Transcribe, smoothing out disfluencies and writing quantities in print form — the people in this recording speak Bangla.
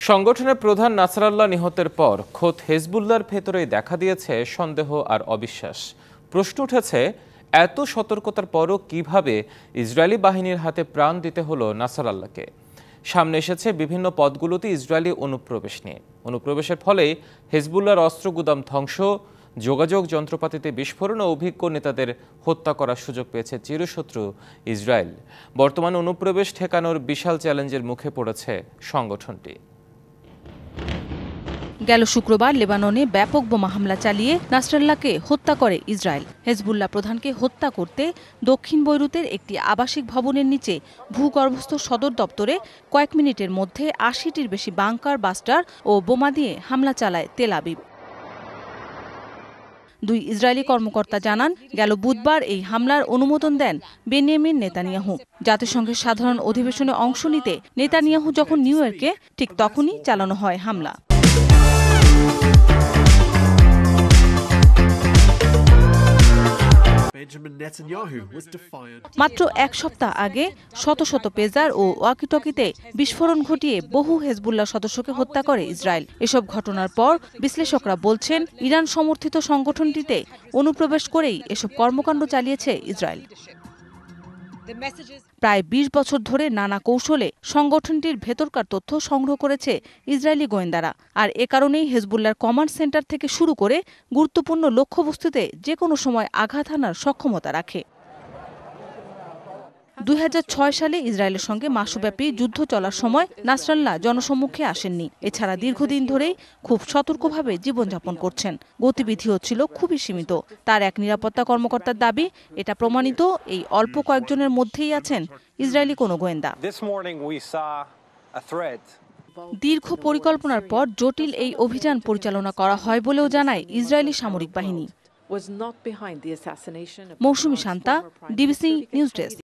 সংগঠনের প্রধান নাসরাল্লাহ নিহতের পর খোদ হেজবুল্লাহর ভেতরেই দেখা দিয়েছে সন্দেহ আর অবিশ্বাস। প্রশ্ন উঠেছে, এত সতর্কতার পরও কিভাবে ইসরায়েলি বাহিনীর হাতে প্রাণ দিতে হলো নাসরাল্লাহকে। সামনে এসেছে বিভিন্ন পদগুলোতে ইসরায়েলি অনুপ্রবেশ নিয়ে। অনুপ্রবেশের ফলে হেজবুল্লাহর অস্ত্র গুদাম ধ্বংস, যোগাযোগ যন্ত্রপাতিতে বিস্ফোরণ ও অভিজ্ঞ নেতাদের হত্যা করার সুযোগ পেয়েছে চিরশত্রু ইসরায়েল। বর্তমানে অনুপ্রবেশ ঠেকানোর বিশাল চ্যালেঞ্জের মুখে পড়েছে সংগঠনটি। গেল শুক্রবার লেবাননে ব্যাপক বোমা হামলা চালিয়ে নাসরাল্লাহকে হত্যা করে ইসরায়েল। হেজবুল্লাহ প্রধানকে হত্যা করতে দক্ষিণ বৈরুতের একটি আবাসিক ভবনের নিচে ভূগর্ভস্থ সদর দপ্তরে কয়েক মিনিটের মধ্যে ৮০টির বেশি বাংকার বাস্টার ও বোমা দিয়ে হামলা চালায় তেল আবিব। দুই ইসরায়েলি কর্মকর্তা জানান, গেল বুধবার এই হামলার অনুমোদন দেন বেনিয়ামিন নেতানিয়াহু। জাতিসংঘের সাধারণ অধিবেশনে অংশ নিতে নেতানিয়াহু যখন নিউ ইয়র্কে, ঠিক তখনই চালানো হয় হামলা। মাত্র এক সপ্তাহ আগে শত শত পেজার ও ওয়াকিটকিতে বিস্ফোরণ ঘটিয়ে বহু হেজবুল্লাহ সদস্যকে হত্যা করে ইসরায়েল। এসব ঘটনার পর বিশ্লেষকরা বলছেন, ইরান সমর্থিত সংগঠনটিতে অনুপ্রবেশ করেই এসব কর্মকাণ্ড চালিয়েছে ইসরায়েল। প্রায় ২০ বছর ধরে নানা কৌশলে সংগঠনটির ভেতরকার তথ্য সংগ্রহ করেছে ইসরায়েলি গোয়েন্দারা। আর এ কারণেই হেজবুল্লাহর কমান্ড সেন্টার থেকে শুরু করে গুরুত্বপূর্ণ লক্ষ্যবস্তুতে যে কোনো সময় আঘাত হানার সক্ষমতা রাখে। ২০০৬ সালে ইসরায়েলের সঙ্গে মাসব্যাপী যুদ্ধ চলার সময় নাসরাল্লাহ জনসম্মুখে আসেননি। এছাড়া দীর্ঘদিন ধরেই খুব সতর্কভাবে জীবনযাপন করছেন। গতিবিধিও ছিল খুবই সীমিত। তার এক নিরাপত্তা কর্মকর্তার দাবি, এটা প্রমাণিত এই অল্প কয়েকজনের মধ্যেই আছেন ইসরায়েলি কোনো গোয়েন্দা। দীর্ঘ পরিকল্পনার পর জটিল এই অভিযান পরিচালনা করা হয় বলেও জানায় ইসরায়েলি সামরিক বাহিনী। মৌসুমী শান্তা, ডিবিসি নিউজ ডেস্ক।